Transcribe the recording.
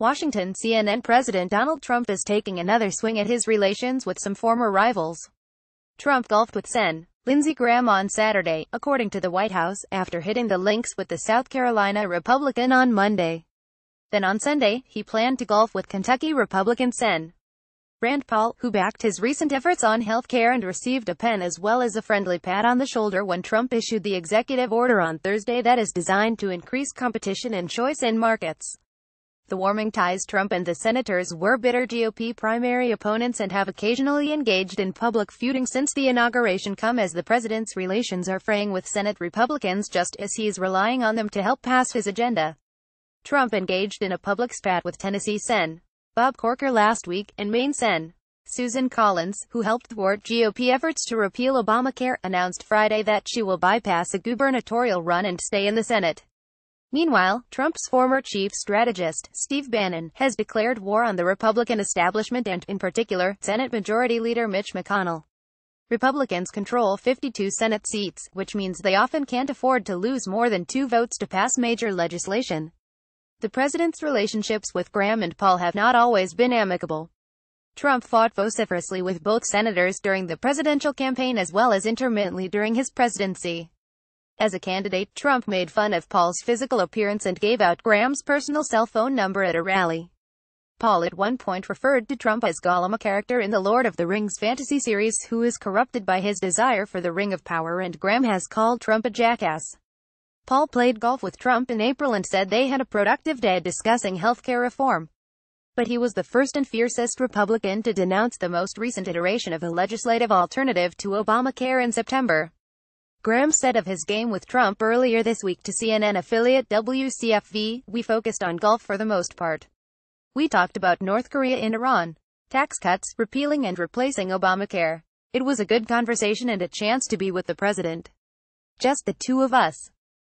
Washington. CNN. President Donald Trump is taking another swing at his relations with some former rivals. Trump golfed with Sen. Lindsey Graham on Saturday, according to the White House, after hitting the links with the South Carolina Republican on Monday. Then on Sunday, he planned to golf with Kentucky Republican Sen. Rand Paul, who backed his recent efforts on health care and received a pen as well as a friendly pat on the shoulder when Trump issued the executive order on Thursday that is designed to increase competition and choice in markets. The warming ties. Trump and the senators were bitter GOP primary opponents and have occasionally engaged in public feuding since the inauguration, come as the president's relations are fraying with Senate Republicans just as he is relying on them to help pass his agenda. Trump engaged in a public spat with Tennessee Sen. Bob Corker last week, and Maine Sen. Susan Collins, who helped thwart GOP efforts to repeal Obamacare, announced Friday that she will bypass a gubernatorial run and stay in the Senate. Meanwhile, Trump's former chief strategist, Steve Bannon, has declared war on the Republican establishment and, in particular, Senate Majority Leader Mitch McConnell. Republicans control 52 Senate seats, which means they often can't afford to lose more than 2 votes to pass major legislation. The president's relationships with Graham and Paul have not always been amicable. Trump fought vociferously with both senators during the presidential campaign as well as intermittently during his presidency. As a candidate, Trump made fun of Paul's physical appearance and gave out Graham's personal cell phone number at a rally. Paul at one point referred to Trump as Gollum, a character in the Lord of the Rings fantasy series who is corrupted by his desire for the Ring of Power, and Graham has called Trump a jackass. Paul played golf with Trump in April and said they had a productive day discussing healthcare reform. But he was the first and fiercest Republican to denounce the most recent iteration of a legislative alternative to Obamacare in September. Graham said of his game with Trump earlier this week to CNN affiliate WCFV, "We focused on golf for the most part. We talked about North Korea and Iran, tax cuts, repealing and replacing Obamacare. It was a good conversation and a chance to be with the president. Just the two of us."